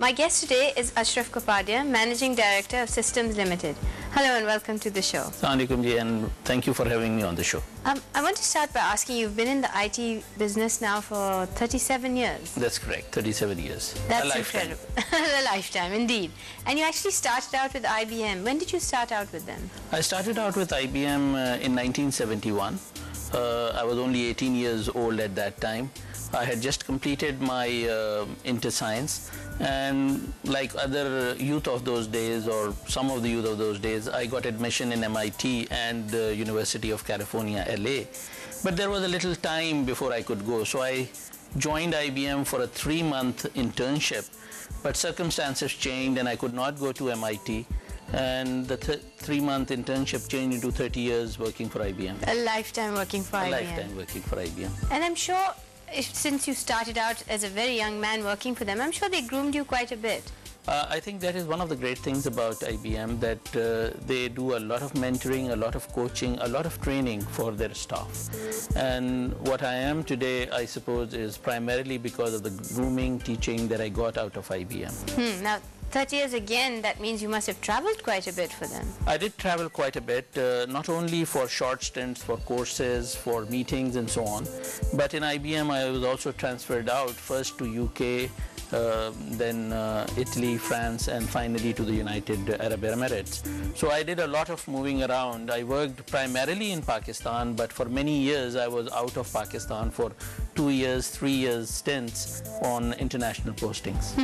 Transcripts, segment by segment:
My guest today is Ashraf Kapadia, Managing Director of Systems Limited. Hello and welcome to the show. Assalamu alaikum ji, and thank you for having me on the show. I want to start by asking, you've been in the IT business now for 37 years. That's correct, 37 years. That's incredible. A lifetime, indeed. And you actually started out with IBM. When did you start out with them? I started out with IBM in 1971. I was only 18 years old at that time. I had just completed my Inter Science, and like other youth of those days, or some of the youth of those days, I got admission in MIT and University of California, LA. But there was a little time before I could go, so I joined IBM for a 3-month internship. But circumstances changed and I could not go to MIT. And the 3-month internship changed into 30 years working for IBM. A lifetime working for IBM. A lifetime working for IBM. And I'm sure, since you started out as a very young man working for them, I'm sure they groomed you quite a bit. I think that is one of the great things about IBM, that they do a lot of mentoring, a lot of coaching, a lot of training for their staff. And what I am today, I suppose, is primarily because of the grooming, teaching that I got out of IBM. Now, 30 years again, that means you must have traveled quite a bit for them. I did travel quite a bit, not only for short stints, for courses, for meetings and so on, but in IBM I was also transferred out, first to UK, then Italy, France, and finally to the United Arab Emirates. So I did a lot of moving around. I worked primarily in Pakistan, but for many years I was out of Pakistan for 2 years, 3 years stints on international postings.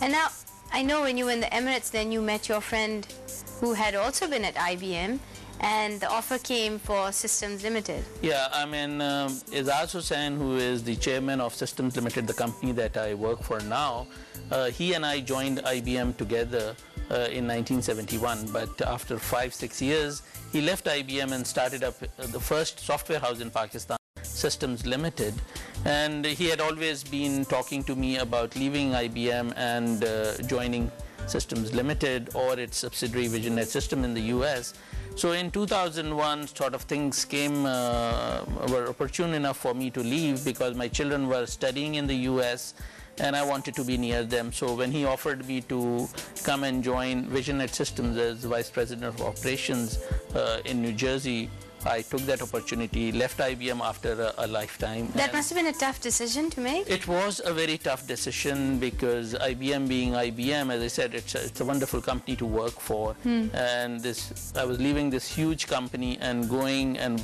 And now, I know when you were in the Emirates, then you met your friend who had also been at IBM, and the offer came for Systems Limited. Yeah, I mean, Izaz Hussain, who is the chairman of Systems Limited, the company that I work for now, he and I joined IBM together in 1971, but after 5-6 years, he left IBM and started up the first software house in Pakistan, Systems Limited. And he had always been talking to me about leaving IBM and joining Systems Limited or its subsidiary VisionNet System in the US. So in 2001, sort of things were opportune enough for me to leave because my children were studying in the US and I wanted to be near them. So when he offered me to come and join VisionNet Systems as Vice President of Operations in New Jersey, I took that opportunity, left IBM after a lifetime. That must have been a tough decision to make. It was a very tough decision because IBM being IBM, as I said, it's a wonderful company to work for. And I was leaving this huge company and going and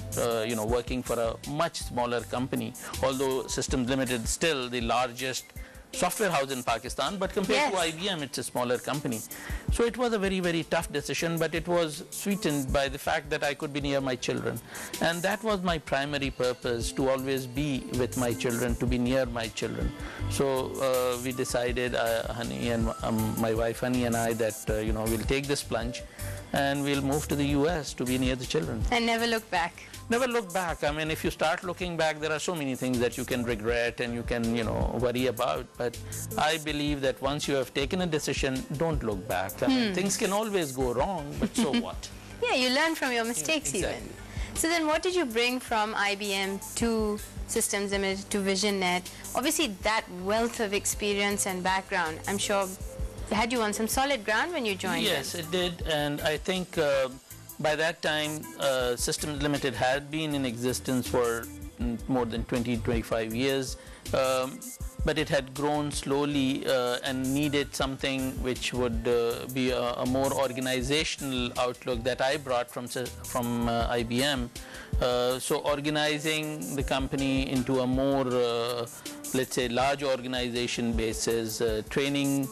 working for a much smaller company, although Systems Limited is still the largest software house in Pakistan, but compared to IBM, it's a smaller company. So it was a very, very tough decision, but it was sweetened by the fact that I could be near my children. And that was my primary purpose, to always be with my children, to be near my children. So we decided, Honey and my wife Honey and I, that we'll take this plunge and we'll move to the US to be near the children. And never look back. Never look back. I mean, if you start looking back, there are so many things that you can regret and you can, worry about. But I believe that once you have taken a decision, don't look back. I mean, things can always go wrong, but so what? Yeah, you learn from your mistakes even. So then what did you bring from IBM to Systems Limited, to VisionNet? Obviously, that wealth of experience and background, I'm sure, had you on some solid ground when you joined Yes, them. it did. And I think by that time, Systems Limited had been in existence for more than 20-25 years, but it had grown slowly and needed something which would be a more organizational outlook that I brought from IBM. So organizing the company into a more, let's say, large organization basis, training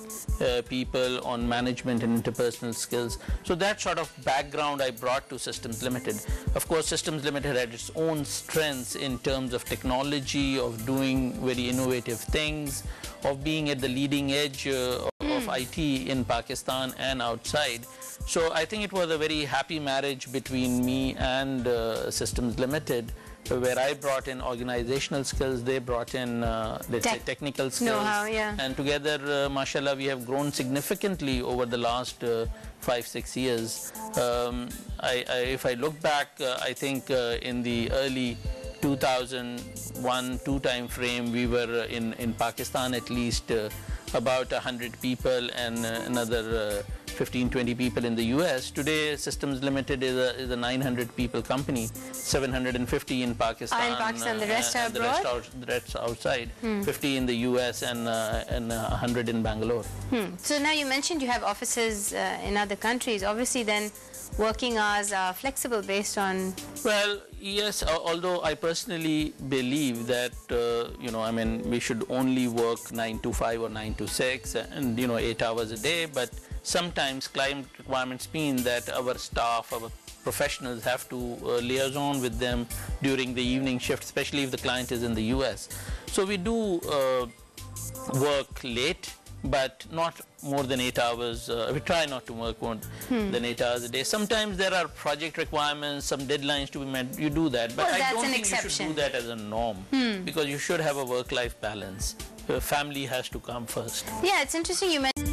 people on management and interpersonal skills. So that sort of background I brought to Systems Limited. Of course, Systems Limited had its own strengths in terms of technology, of doing very innovative things, of being at the leading edge of IT in Pakistan and outside. So I think it was a very happy marriage between me and Systems Limited, where I brought in organizational skills, they brought in, let's say, technical skills. Know-how, yeah. And together, mashallah, we have grown significantly over the last 5-6 years. If I look back, I think in the early 2001-2 time frame, we were in Pakistan at least about 100 people and another 15-20 people in the US. Today, Systems Limited is a 900 people company, 750 in Pakistan. In Pakistan, the rest are abroad? The rest outside, 50 in the US and 100 in Bangalore. So now you mentioned you have offices in other countries. Obviously then working hours are flexible based on... Well, yes, although I personally believe that, we should only work 9 to 5 or 9 to 6 and, 8 hours a day, but sometimes client requirements mean that our staff, our professionals have to liaison with them during the evening shift, especially if the client is in the US. So we do work late, but not more than 8 hours. We try not to work more than 8 hours a day. Sometimes there are project requirements, some deadlines to be met. You do that, but I don't think you should do that as a norm, because you should have a work-life balance. Family has to come first. Yeah, it's interesting you mentioned